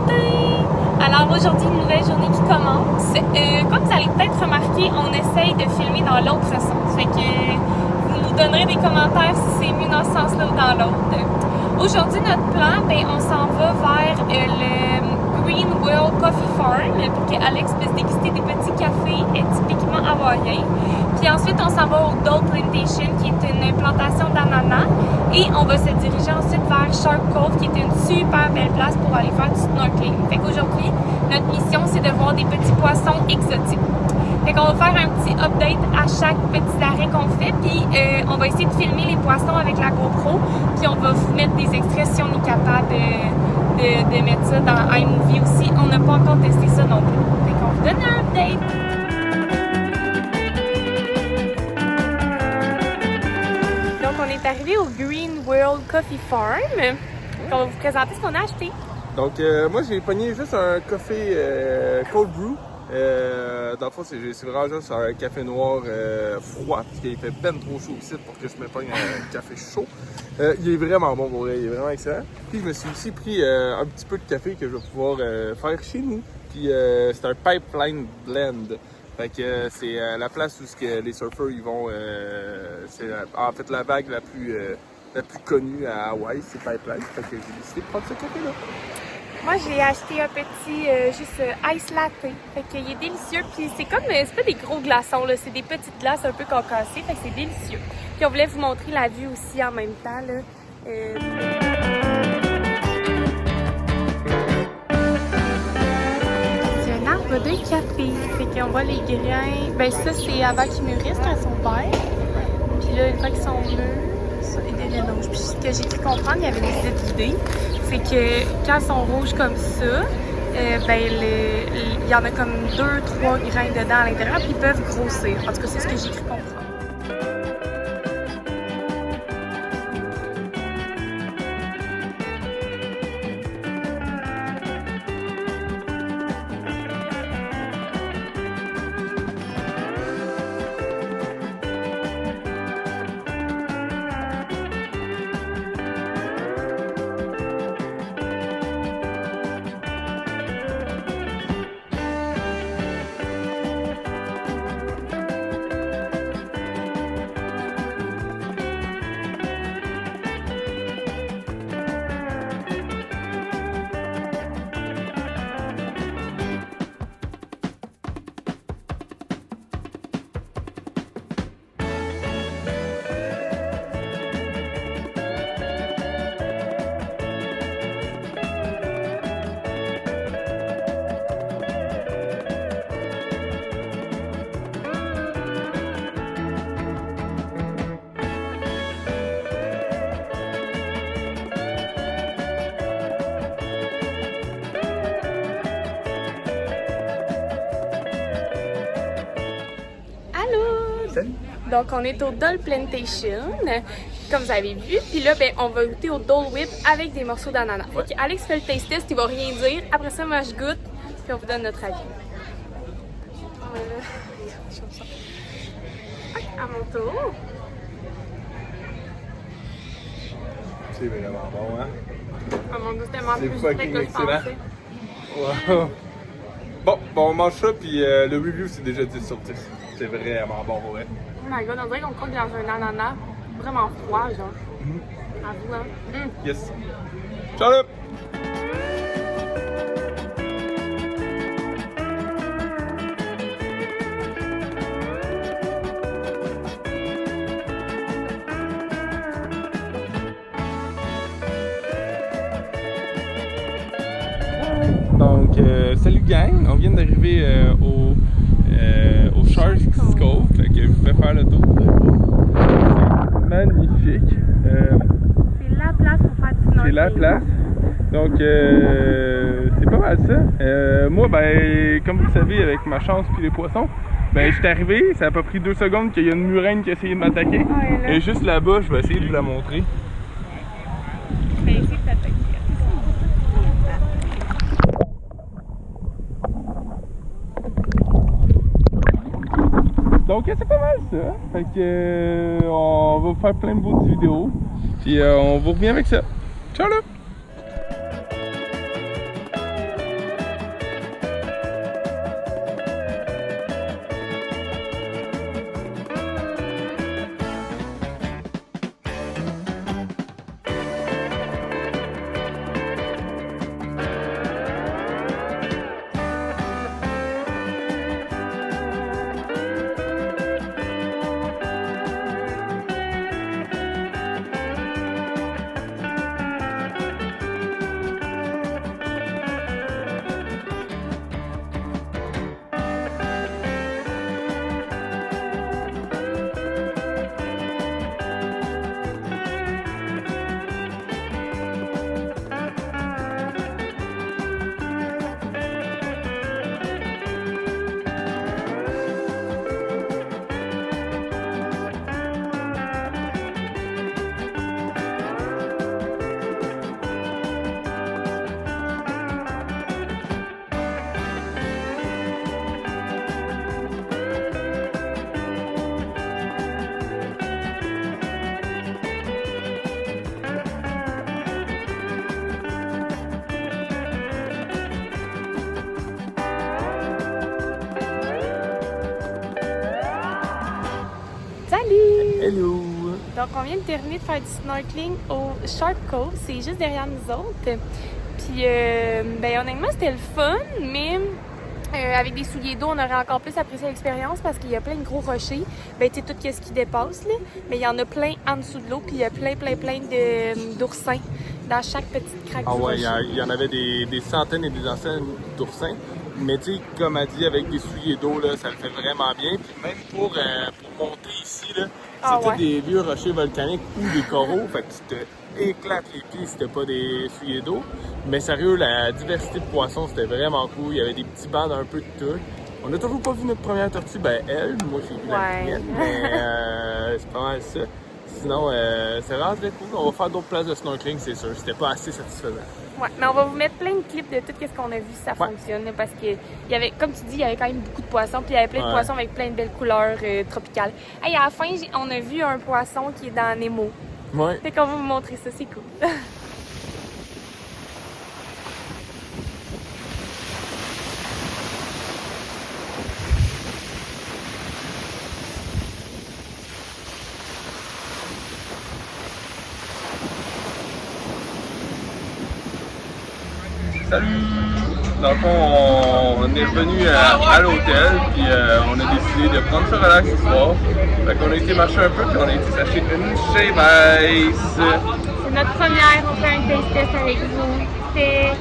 matin! Alors aujourd'hui, une nouvelle journée qui commence. Comme vous allez peut-être remarquer, on essaye de filmer dans l'autre sens. Fait que vous nous donnerez des commentaires si c'est mieux dans ce sens-là ou dans l'autre. Aujourd'hui, notre plan, on s'en va vers le Green World Coffee Farm pour que Alex puisse déguster des petits cafés typiquement hawaïens. Puis ensuite, on s'en va au Dole Plantation, qui est une plantation d'ananas. Et on va se diriger ensuite vers Shark Cove, qui est une super belle place pour aller faire du snorkeling. Fait qu'aujourd'hui, notre mission, c'est de voir des petits poissons exotiques. Fait qu'on va faire un petit update à chaque petit arrêt qu'on fait. Puis on va essayer de filmer les poissons avec la GoPro. Puis on va vous mettre des extraits si on est capable de mettre ça dans iMovie aussi. On n'a pas encore testé ça non plus. Fait qu'on vous donne un update. Donc, on est arrivé au Green World Coffee Farm. On va vous présenter ce qu'on a acheté. Donc, moi, j'ai pogné juste un café cold brew. Dans le fond, c'est vraiment juste un café noir froid, parce qu'il fait ben trop chaud ici pour que je me pogne un café chaud. Il est vraiment bon pour vrai, il est vraiment excellent. Puis, je me suis aussi pris un petit peu de café que je vais pouvoir faire chez nous. Puis, c'est un pipeline blend. Fait que c'est la place où les surfeurs ils vont. C'est en fait la vague la plus connue à Hawaï, c'est Pipeline. Fait que j'ai décidé de prendre ce café-là. Moi, j'ai acheté un petit juste ice latte. Fait qu'il est délicieux. Puis c'est comme, c'est pas des gros glaçons, là. C'est des petites glaces un peu concassées. Fait que c'est délicieux. Puis on voulait vous montrer la vue aussi en même temps, là. De café. Fait qu'on voit les grains. Ça, c'est avant qu'ils mûrissent quand ils sont verts. Puis là, une fois qu'ils sont mûrs, ça, ils deviennent rouges. Puis ce que j'ai pu comprendre, il y avait des idées. C'est que quand ils sont rouges comme ça, il y en a comme 2-3 grains dedans à l'intérieur, puis ils peuvent grossir. En tout cas, c'est ce que j'ai cru comprendre. Donc, on est au Dole Plantation, comme vous avez vu. Puis là, on va goûter au Dole Whip avec des morceaux d'ananas. Ouais. Fait Alex fait le taste test, il va rien dire. Après ça, moi, je goûte, puis on vous donne notre avis. À mon tour. C'est vraiment bon, hein? À mon goût, c'est tellement plus fucking que je excellent. pensais. Wow. Bon, on mange ça, puis le review, c'est déjà 10 sur 10. C'est vraiment bon, ouais. Oh my god, on dirait qu'on croque dans un ananas vraiment froid, genre. À vous, hein? Yes. Ciao là! Donc, salut gang, on vient d'arriver au Shark Cove, fait que je vais faire le tour. C'est magnifique. C'est la place pour faire du snorkeling. C'est la place. Donc, c'est pas mal ça. Moi, comme vous le savez, avec ma chance puis les poissons, je suis arrivé, ça a pas pris 2 secondes qu'il y a une murène qui a essayé de m'attaquer. Et juste là-bas, je vais essayer de vous la montrer. Essayer de t'attaquer. Donc c'est pas mal ça. Fait que on va faire plein de beaux vidéos. Puis on vous revient avec ça. Ciao là! Hello! Donc, on vient de terminer de faire du snorkeling au Shark Cove. C'est juste derrière nous autres. Puis, honnêtement, c'était le fun, mais avec des souliers d'eau, on aurait encore plus apprécié l'expérience parce qu'il y a plein de gros rochers. Tu sais, tout ce qui dépasse, là. Mais il y en a plein en dessous de l'eau, puis il y a plein d'oursins dans chaque petite craque du rocher. Il y en avait des centaines et des centaines d'oursins. Mais tu sais, comme elle dit, avec des souliers d'eau, là, ça le fait vraiment bien. Puis même pour monter ici, là, c'était des vieux rochers volcaniques ou des coraux. Fait que tu te éclates les pieds si t'as pas des souliers d'eau. Mais sérieux, la diversité de poissons, c'était vraiment cool. Il y avait des petits bancs d'un peu de tout. On n'a toujours pas vu notre première tortue. Elle, moi j'ai vu la mienne, mais c'est pas mal ça. Sinon, c'est vraiment très cool. On va faire d'autres places de snorkeling, c'est sûr. C'était pas assez satisfaisant. Ouais, mais on va vous mettre plein de clips de tout ce qu'on a vu si ça fonctionne. Parce que, il y avait, comme tu dis, il y avait quand même beaucoup de poissons. Puis il y avait plein de poissons avec plein de belles couleurs tropicales. Hey, à la fin, on a vu un poisson qui est dans Nemo. Ouais. Fait qu'on va vous montrer ça, c'est cool. Salut! Dans le fond, on est revenu à l'hôtel, puis on a décidé de prendre ça relax ce soir. Fait qu'on a été marcher un peu, puis on a été s'acheter une shave ice. C'est notre première, on fait un taste test avec vous. C'est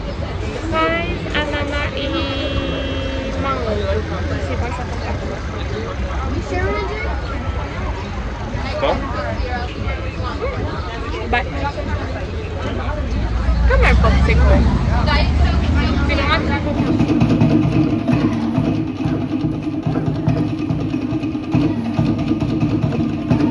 fraise, ananas et mangue. Je sais pas si ça fait Bon? comme un popsicle. C'est vraiment très cool.